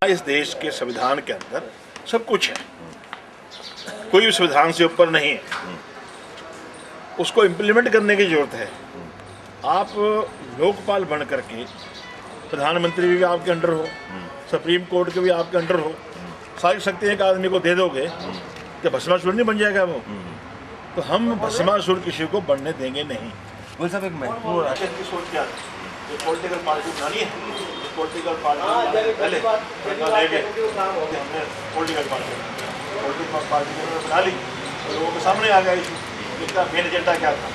इस देश के संविधान के अंदर सब कुछ है, कोई भी संविधान से ऊपर नहीं है। उसको इम्प्लीमेंट करने की जरूरत है। आप लोकपाल बन करके प्रधानमंत्री भी आपके अंडर हो, सुप्रीम कोर्ट के भी आपके अंडर हो, सारी शक्तियाँ एक आदमी को दे दोगे तो भस्मासुर नहीं बन जाएगा वो। तो हम भस्मासुर किसी को बनने देंगे नहीं। बोल साहब एक महत्वपूर्ण की सोच क्या है? ये पॉलिटिकल पार्टी बनानी है, पॉलिटिकल पार्टी पहले हमने पॉलिटिकल पार्टी बना ली और लोगों के सामने आ गया इशू, इसका मेन एजेंडा क्या था?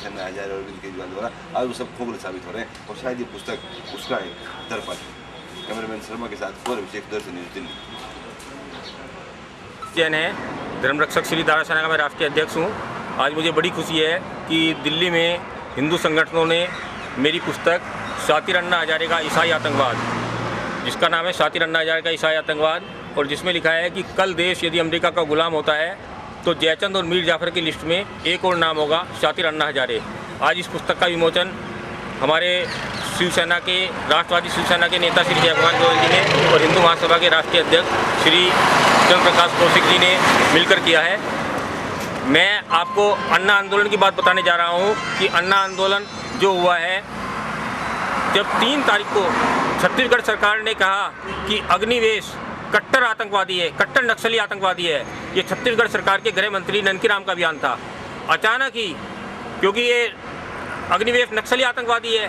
में आ जाए अरविंद केजरीवाल द्वारा आज वो सब खोखले साबित हो रहे हैं और शायद ये पुस्तक उसका एक दर्पण है। कैमरामैन शर्मा के साथ और अभिषेक दर्शन न्यूज़ दिल्ली। जैन है, धर्म रक्षक श्री धारा सेना का मैं राष्ट्रीय अध्यक्ष हूँ। आज मुझे बड़ी खुशी है कि दिल्ली में हिंदू संगठनों ने मेरी पुस्तक शातिर अन्ना हजारे का ईसाई आतंकवाद, जिसका नाम है शातिर अन्ना हजारे का ईसाई आतंकवाद, और जिसमें लिखा है कि कल देश यदि अमेरिका का गुलाम होता है तो जयचंद और मीर जाफर की लिस्ट में एक और नाम होगा, शातिर अन्ना हजारे। आज इस पुस्तक का विमोचन हमारे शिवसेना के राष्ट्रवादी शिवसेना के नेता श्री जयकुमार गोयल जी ने और हिंदू महासभा के राष्ट्रीय अध्यक्ष श्री चंद्र प्रकाश कौशिक जी ने मिलकर किया है। मैं आपको अन्ना आंदोलन की बात बताने जा रहा हूँ कि अन्ना आंदोलन जो हुआ है, जब 3 तारीख को छत्तीसगढ़ सरकार ने कहा कि अग्निवेश कट्टर आतंकवादी है, कट्टर नक्सली आतंकवादी है, ये छत्तीसगढ़ सरकार के गृह मंत्री ननकीराम का बयान था। अचानक ही, क्योंकि ये अग्निवेश नक्सली आतंकवादी है,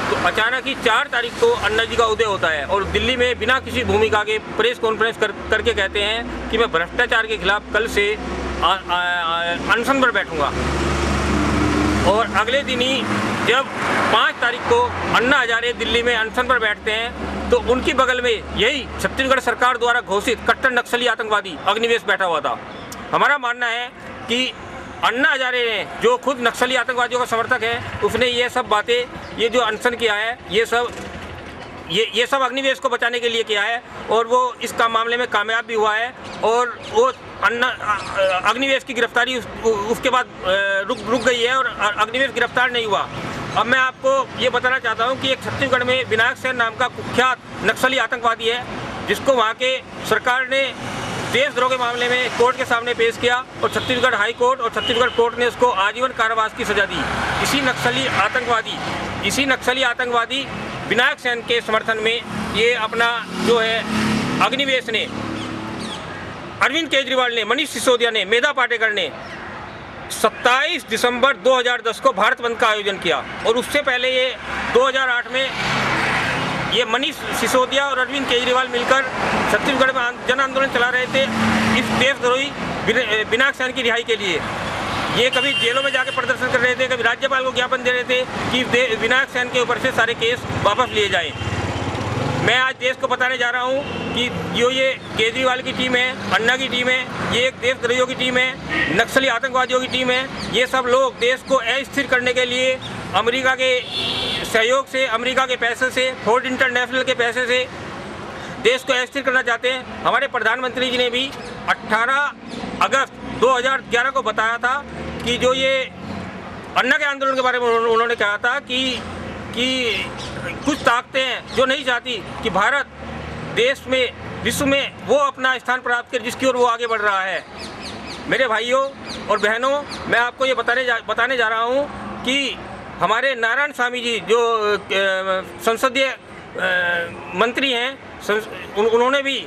तो अचानक ही 4 तारीख को अन्ना जी का उदय होता है और दिल्ली में बिना किसी भूमिका के प्रेस कॉन्फ्रेंस करके कहते हैं कि मैं भ्रष्टाचार के खिलाफ कल से अनशन पर बैठूंगा। और अगले दिन ही जब 5 तारीख को अन्ना हजारे दिल्ली में अनशन पर बैठते हैं तो उनकी बगल में यही छत्तीसगढ़ सरकार द्वारा घोषित कट्टर नक्सली आतंकवादी अग्निवेश बैठा हुआ था। हमारा मानना है कि अन्ना हजारे ने, जो खुद नक्सली आतंकवादियों का समर्थक है, उसने ये सब बातें, ये जो अनशन किया है, ये सब अग्निवेश को बचाने के लिए किया है और वो इस मामले में कामयाब भी हुआ है। और वो अग्निवेश की गिरफ्तारी उसके बाद रुक गई है और अग्निवेश गिरफ्तार नहीं हुआ। अब मैं आपको ये बताना चाहता हूँ कि एक छत्तीसगढ़ में विनायक सेन नाम का कुख्यात नक्सली आतंकवादी है, जिसको वहाँ के सरकार ने देशद्रोह के मामले में कोर्ट के सामने पेश किया और छत्तीसगढ़ हाई कोर्ट और छत्तीसगढ़ कोर्ट ने उसको आजीवन कारावास की सजा दी। इसी नक्सली आतंकवादी विनायक सेन के समर्थन में ये अपना जो है अग्निवेश ने, अरविंद केजरीवाल ने, मनीष सिसोदिया ने, मेधा पाटेकर ने 27 दिसंबर 2010 को भारत बंद का आयोजन किया। और उससे पहले ये 2008 में ये मनीष सिसोदिया और अरविंद केजरीवाल मिलकर छत्तीसगढ़ में जन आंदोलन चला रहे थे इस देशद्रोही विनायक सेन की रिहाई के लिए। ये कभी जेलों में जाके प्रदर्शन कर रहे थे, कभी राज्यपाल को ज्ञापन दे रहे थे कि विनायक सेन के ऊपर से सारे केस वापस लिए जाएं। मैं आज देश को बताने जा रहा हूँ कि जो ये केजरीवाल की टीम है, अन्ना की टीम है, ये एक देशद्रोहियों की टीम है, नक्सली आतंकवादियों की टीम है। ये सब लोग देश को अस्थिर करने के लिए अमेरिका के सहयोग से, अमेरिका के पैसे से, फोर्ड इंटरनेशनल के पैसे से देश को अस्थिर करना चाहते हैं। हमारे प्रधानमंत्री जी ने भी 18 अगस्त 2011 को बताया था कि जो ये अन्ना के आंदोलन के बारे में उन्होंने कहा था कि कुछ ताकतें हैं जो नहीं चाहती कि भारत देश में, विश्व में वो अपना स्थान प्राप्त करे जिसकी ओर वो आगे बढ़ रहा है। मेरे भाइयों और बहनों, मैं आपको ये बताने जा रहा हूँ कि हमारे नारायण स्वामी जी जो संसदीय मंत्री हैं, उन्होंने भी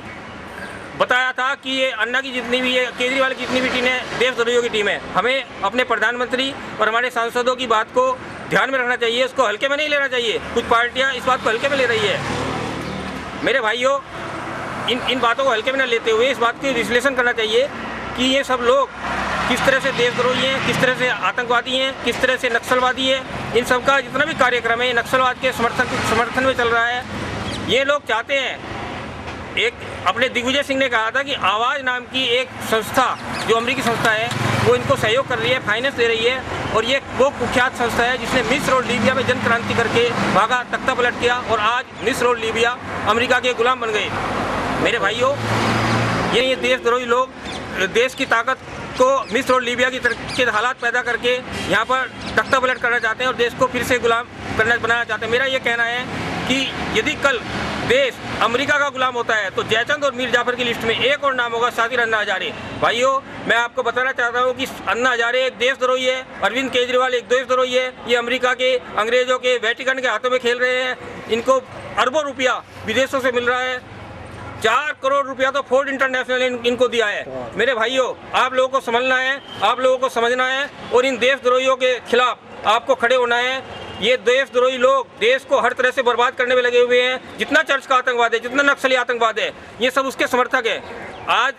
बताया था कि ये अन्ना की जितनी भी, ये केजरीवाल की जितनी भी टीम है, देशद्रोहियों की टीम है। हमें अपने प्रधानमंत्री और हमारे सांसदों की बात को ध्यान में रखना चाहिए, उसको हल्के में नहीं लेना चाहिए। कुछ पार्टियां इस बात को हल्के में ले रही है। मेरे भाइयों, इन बातों को हल्के में न लेते हुए इस बात की विश्लेषण करना चाहिए कि ये सब लोग किस तरह से देशद्रोही हैं, किस तरह से आतंकवादी हैं, किस तरह से नक्सलवादी हैं। इन सब का जितना भी कार्यक्रम है नक्सलवाद के समर्थन में चल रहा है। ये लोग चाहते हैं, एक अपने दिग्विजय सिंह ने कहा था कि आवाज़ नाम की एक संस्था जो अमेरिकी संस्था है वो इनको सहयोग कर रही है, फाइनेंस दे रही है, और ये वो कुख्यात संस्था है जिसने मिस्र और लीबिया में जन क्रांति करके भागा, तख्ता पलट किया और आज मिस्र और लीबिया अमेरिका के गुलाम बन गए। मेरे भाइयों, ये देशद्रोही लोग देश की ताकत को मिस्र और लीबिया के हालात पैदा करके यहाँ पर तख्ता पलट करना चाहते हैं और देश को फिर से गुलाम बनाना चाहते हैं। मेरा ये कहना है कि यदि कल देश अमेरिका का गुलाम होता है तो जयचंद और मीर जाफर की लिस्ट में एक और नाम होगा, शातिर अन्ना हजारे। भाइयों, मैं आपको बताना चाहता हूँ कि अन्ना हजारे एक देशद्रोही है, अरविंद केजरीवाल एक देशद्रोही है। ये अमेरिका के, अंग्रेजों के, वेटिकन के हाथों में खेल रहे हैं। इनको अरबों रुपया विदेशों से मिल रहा है। 4 करोड़ रुपया तो फोर्ड इंटरनेशनल ने इनको दिया है। मेरे भाइयों, आप लोगों को समझना है, आप लोगों को समझना है और इन देशद्रोहियों के खिलाफ आपको खड़े होना है। ये देशद्रोही लोग देश को हर तरह से बर्बाद करने में लगे हुए हैं। जितना चर्च का आतंकवाद है, जितना नक्सली आतंकवाद है, ये सब उसके समर्थक है। आज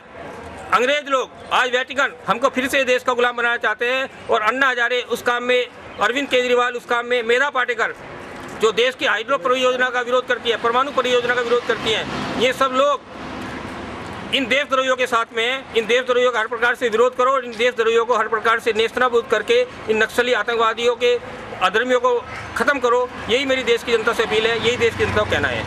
अंग्रेज लोग, आज वेटिकन हमको फिर से देश का गुलाम बनाना चाहते हैं और अन्ना हजारे उस काम में, अरविंद केजरीवाल उस काम में, मेधा पाटेकर जो देश की हाइड्रो परियोजना का विरोध करती है, परमाणु परियोजना का विरोध करती हैं, ये सब लोग इन देशद्रोहियों के साथ में हैं। इन देशद्रोहियों का हर प्रकार से विरोध करो और इन देशद्रोहियों को हर प्रकार से नेस्तनाबूद करके इन नक्सली आतंकवादियों के, अधर्मियों को खत्म करो। यही मेरी देश की जनता से अपील है, यही देश की जनता को कहना है।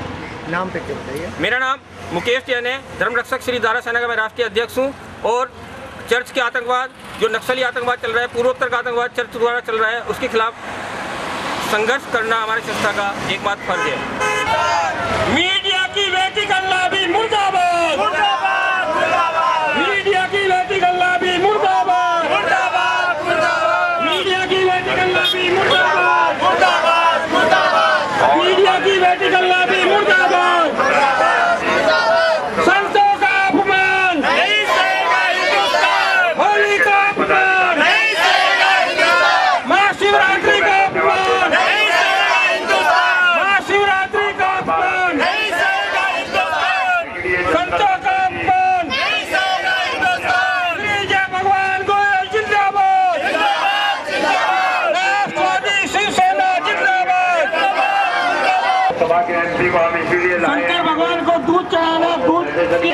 नाम पे क्या बताइए? मेरा नाम मुकेश जैन है, धर्म रक्षक श्री दारा सेना का मैं राष्ट्रीय अध्यक्ष हूँ। और चर्च के आतंकवाद, जो नक्सली आतंकवाद चल रहा है, पूर्वोत्तर का आतंकवाद चर्च द्वारा चल रहा है, उसके खिलाफ संघर्ष करना हमारी संस्था का एकमात्र फर्ज है। मीडिया की वेटिकन लॉबी मुर्दाबाद, मुर्दाबाद, मुर्दाबाद। मीडिया की वेटिकन लॉबी मुर्दाबाद, मुर्दाबाद, मुर्दाबाद। मीडिया की वेटिकन लॉबी मुर्दाबाद, मुर्दाबाद, मुर्दाबाद। मीडिया की वेटिकन लॉबी मुर्दाबाद, मुर्दाबाद, मुर्दाबाद। संतों का अपमान नहीं सहेगा हिंदुस्तान, होली का अपमान नहीं सहेगा हिंदुस्तान, महाशिवरात्रि का अपमान नहीं सहेगा हिंदुस्तान, महाशिवरात्रि का अपमान नहीं सहेगा हिंदुस्तान, संतों का अपमान नहीं सहेगा हिंदुस्तान। श्री जय भगवान गोयल जिंदाबाद, जिंदाबाद, जिंदाबाद। राष्ट्रवादी शिवसेना जिंदाबाद, सभा के एमपी को हम इसीलिए लाए शंकर भगवान को दूध चढ़ाना, दूध की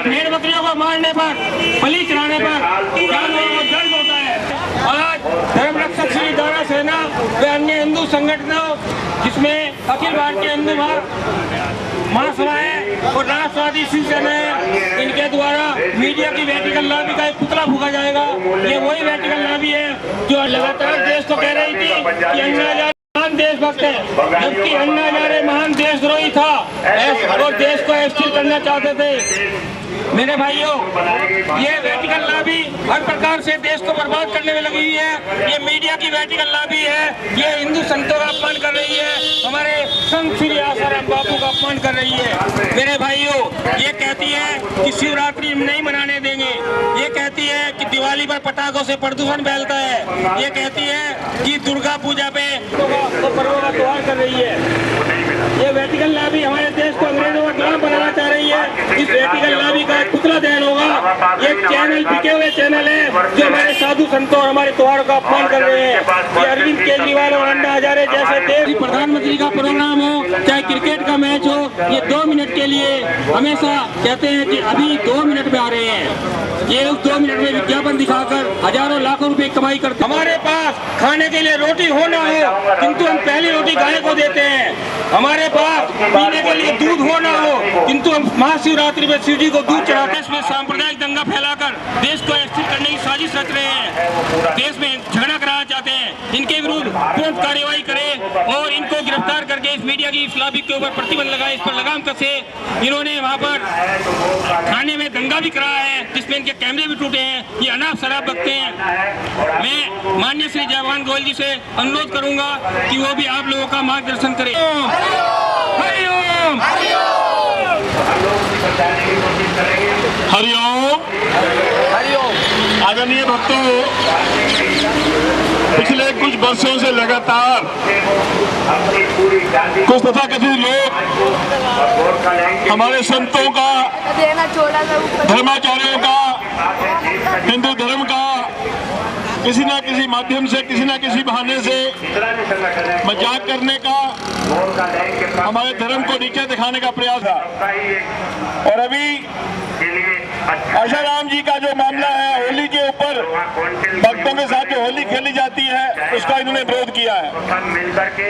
भेड़ बकरियों को मारने पर, बलि चढ़ाने पर जानवरों को दर्द होता है। आज धर्म रक्षक श्री दारा सेना व अन्य हिंदू संगठनों, जिसमें अखिल भारतीय हिंदू महासभा है और राष्ट्रवादी शिवसेना है, इनके द्वारा मीडिया की वेटिकन लॉबी का एक पुतला फूंका जाएगा। ये वही वेटिकन लॉबी है जो लगातार देश को कह रही थी कि अन्ना हजारे महान देशभक्त है, जबकि अन्ना हजारे महान देशद्रोही था और देश को अस्थिर करना चाहते थे। मेरे भाइयों, ये वेटिकन लॉबी हर प्रकार से देश को बर्बाद करने में लगी हुई है। ये मीडिया की वेटिकन लॉबी है, ये हिंदू संतों का अपमान कर रही है, हमारे संत श्री आसाराम बापू का अपमान कर रही है। मेरे भाइयों, ये कहती है कि शिवरात्रि नहीं मनाने देंगे, ये कहती है कि दिवाली पर पटाखों से प्रदूषण फैलता है, ये कहती है कि दुर्गा पूजा पे पर्वों का त्योहार कर रही है। ये वेटिकन लॉबी हमारे देश को अंग्रेजों का गुलाम बनाना चाह रही है। इस वेटिकन लॉबी का एक पुतला दहन होगा। ये चैनल बिके हुए चैनल है जो हमारे साधु संतों और हमारे त्योहारों का अपमान कर रहे हैं। ये अरविंद केजरीवाल और अन्ना हजारे जैसे देश प्रधानमंत्री का प्रोग्राम हो, चाहे क्रिकेट का मैच हो, ये 2 मिनट के लिए हमेशा कहते हैं कि अभी 2 मिनट में आ रहे हैं। ये उस 2 मिनट में विज्ञापन दिखाकर हजारों लाखों रुपए कमाई करते। हमारे पास खाने के लिए रोटी हो ना हो, किंतु हम पहली रोटी गाय को देते हैं। हमारे पास पीने के लिए दूध हो ना हो, किंतु हम महाशिवरात्रि में शिव जी को दूध चढ़ाते। इसमें सांप्रदायिक दंगा फैलाकर देश को अस्थिर करने की साजिश रच रहे हैं, देश में झगड़ा कराना चाहते हैं। इनके विरुद्ध तुरंत कार्रवाई करें और इनको गिरफ्तार करके इस मीडिया की इस लॉबी के ऊपर प्रतिबंध लगाए, इस पर लगाम कसे। इन्होंने वहाँ पर थाने में दंगा भी कराया है, जिसमें इनके कैमरे भी टूटे हैं। ये अनाप शराब बकते हैं। मैं माननीय श्री जयभान गोयल जी से अनुरोध करूंगा कि वो भी आप लोगों का मार्गदर्शन करें। हरिओम, हरिओम, हरिओम। आदरणीय भक्तों, पिछले कुछ वर्षों से लगातार कुछ तथाकथित लोग हमारे संतों का, धर्माचार्यों का, हिंदू धर्म का किसी न किसी माध्यम से, किसी न किसी बहाने से मजाक करने का, हमारे धर्म को नीचे दिखाने का प्रयास था। और अभी आशाराम जी का जो मामला है, होली के ऊपर भक्तों के साथ जो होली खेली जाती है, उसका इन्होंने विरोध किया है।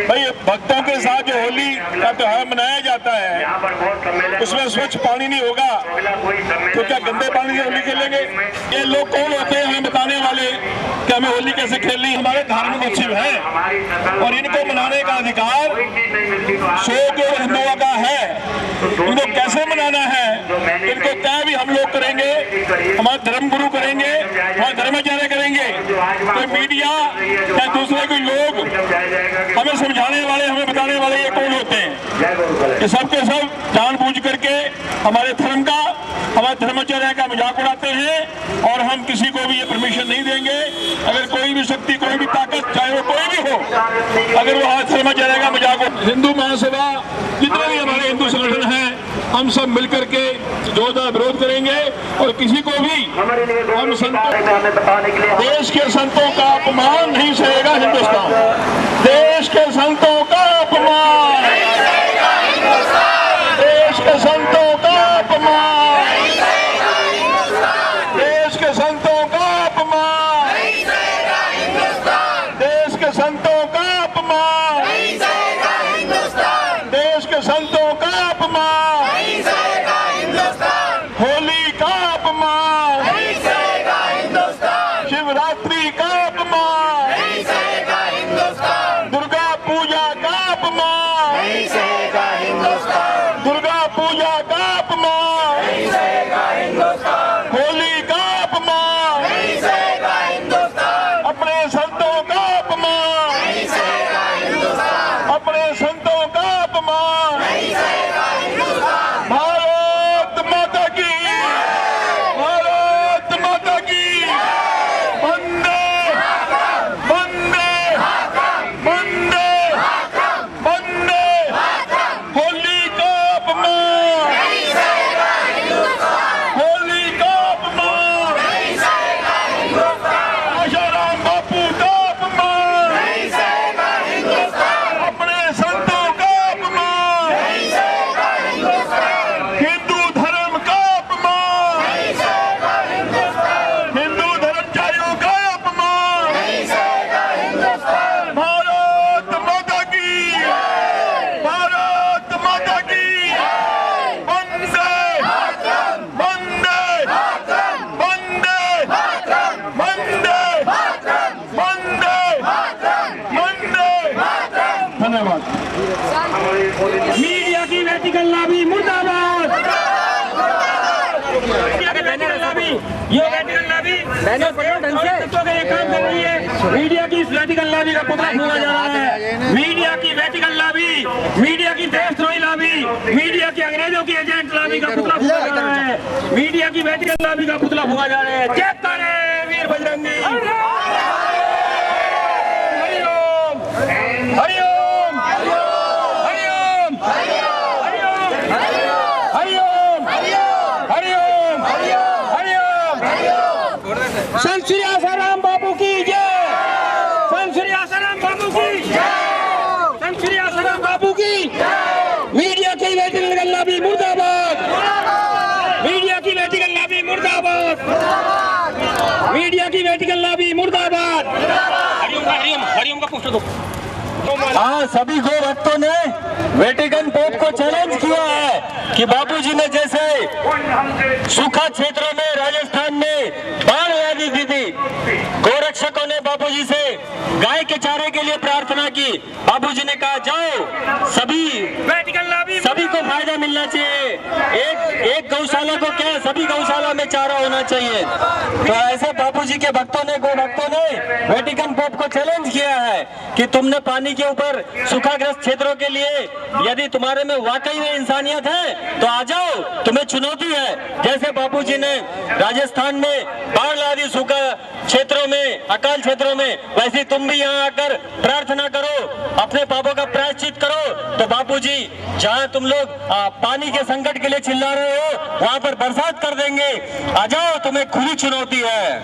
भाई, भक्तों के साथ जो होली का त्योहार मनाया जाता है, उसमें स्वच्छ पानी नहीं होगा तो क्या गंदे पानी से होली खेलेंगे? ये लोग कौन होते हैं हमें बताने वाले कि हमें होली कैसे खेलनी? हमारे धार्मिक उत्सव है और इनको मनाने का अधिकार 100 करोड़ हिंदुओं का है। इनको कैसे मनाना है, इनको तय भी हम लोग करेंगे, हमारे धर्म गुरु करेंगे, हमारे धर्माचार्य करेंगे। कोई मीडिया या दूसरे कोई लोग हमें समझाने वाले, हमें बताने वाले ये कौन होते हैं? ये सब के सब जानबूझ करके हमारे धर्म का, हमारे धर्माचार्य का मजाक उड़ाते हैं और हम किसी को भी ये परमिशन नहीं देंगे। अगर कोई भी शक्ति, कोई भी ताकत, चाहे वो कोई भी हो, अगर वो हमारे धर्माचार्य का मजाक, हिंदू महासभा, जितने भी हमारे हिंदू संगठन हैं, हम सब मिलकर के जोरदार विरोध करेंगे और किसी को भी हम देश के संतों का अपमान नहीं सहेगा हिंदुस्तान। देश के संतों का अपमान, देश के संतों का अपमान, देश के संतों का अपमान, देश के संतों का अपमान, देश के संतों का अपमान, होली का अपमान, शिवरात्रि का अपमान, दुर्गा पूजा का अपमान, दुर्गा पूजा का अपमान, होली का अपमान, अपने संतों का अपमान, अपने संतों का अपमान। भारत माता की, भारत माता की, वंदे वंदे वंदे वंदे। होली का अपमान, होली का अपमान, आशाराम बापू का अपमान, अपने संतों का अपमान, हिंदू धर्म का अपमान, हिंदू धर्मचारियों का अपमान। भारत माता की, भारत माता की, वंदे वंदे वंदे वंदे वंदे वंदे। धन्यवाद। मीडिया की वर्टिकल लॉबी मुर्दाबाद। मीडिया की वर्टिकल लॉबी, ये वर्टिकल लॉबी तत्वों के लिए काम कर रही है। मीडिया की वर्टिकल लॉबी का पुतला फूंका जा रहा है। मीडिया की वर्टिकल लॉबी, मीडिया की देशद्रोही लॉबी, मीडिया की अंग्रेजों की एजेंट लॉबी का पुतला फूंका जा रहा है। मीडिया की वर्टिकल लॉबी का पुतला फूंका जा रहा है। चेतना रे वीर बजरंगी। हरिओम हरिओम हरिओम हरिओम हरिओम हरिओम। संत श्री आसाराम बापू की जय, संत श्री आसाराम बापू की जय, संत श्री आसाराम बापू की जय। मीडिया की वर्टिकल लॉबी मुर्दाबाद, मीडिया की वर्टिकल लॉबी मुर्दाबाद, मीडिया की वर्टिकल लॉबी मुर्दाबाद। हरिओम का हरिओम, हरिओम का पोस्टर दो। हाँ, सभी गो भक्तों ने वेटिकन पोप को चैलेंज किया है कि बापूजी ने जैसे सूखा क्षेत्रों में, राजस्थान में बाढ़ आदि दी थी, गोरक्षकों ने बापूजी से गाय के चारे के लिए प्रार्थना की। बापूजी ने कहा जाओ, सभी को फायदा मिलना चाहिए। एक गौशाला को क्या, सभी गौशाला में चारा होना चाहिए। तो ऐसे बापूजी के भक्तों ने, गो भक्तों ने वेटिकन पोप को चैलेंज किया है कि तुमने पानी के ऊपर सूखाग्रस्त क्षेत्रों के लिए, यदि तुम्हारे में वाकई में इंसानियत है तो आ जाओ, तुम्हें चुनौती है। जैसे बापूजी ने राजस्थान में बाढ़ आदि सूखा क्षेत्रों में, अकाल क्षेत्रों में, वैसे तुम भी यहाँ आकर प्रार्थना करो, अपने पापों का प्रायश्चित करो। तो बापूजी, जहाँ तुम लोग पानी के संकट के लिए चिल्ला रहे हो, वहाँ पर बरसात कर देंगे। आ जाओ, तुम्हें खुली चुनौती है।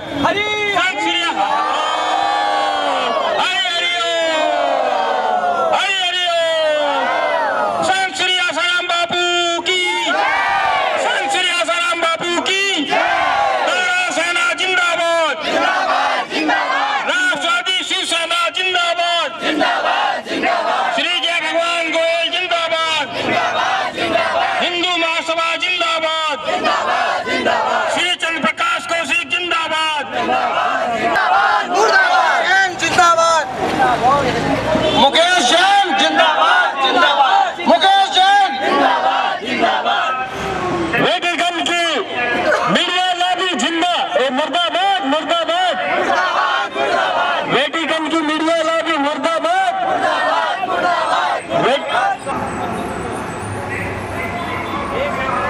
मुकेश जैन जिंदाबाद, जिंदाबाद। मुकेश जैन जिंदाबाद, जिंदाबाद। मुर्दा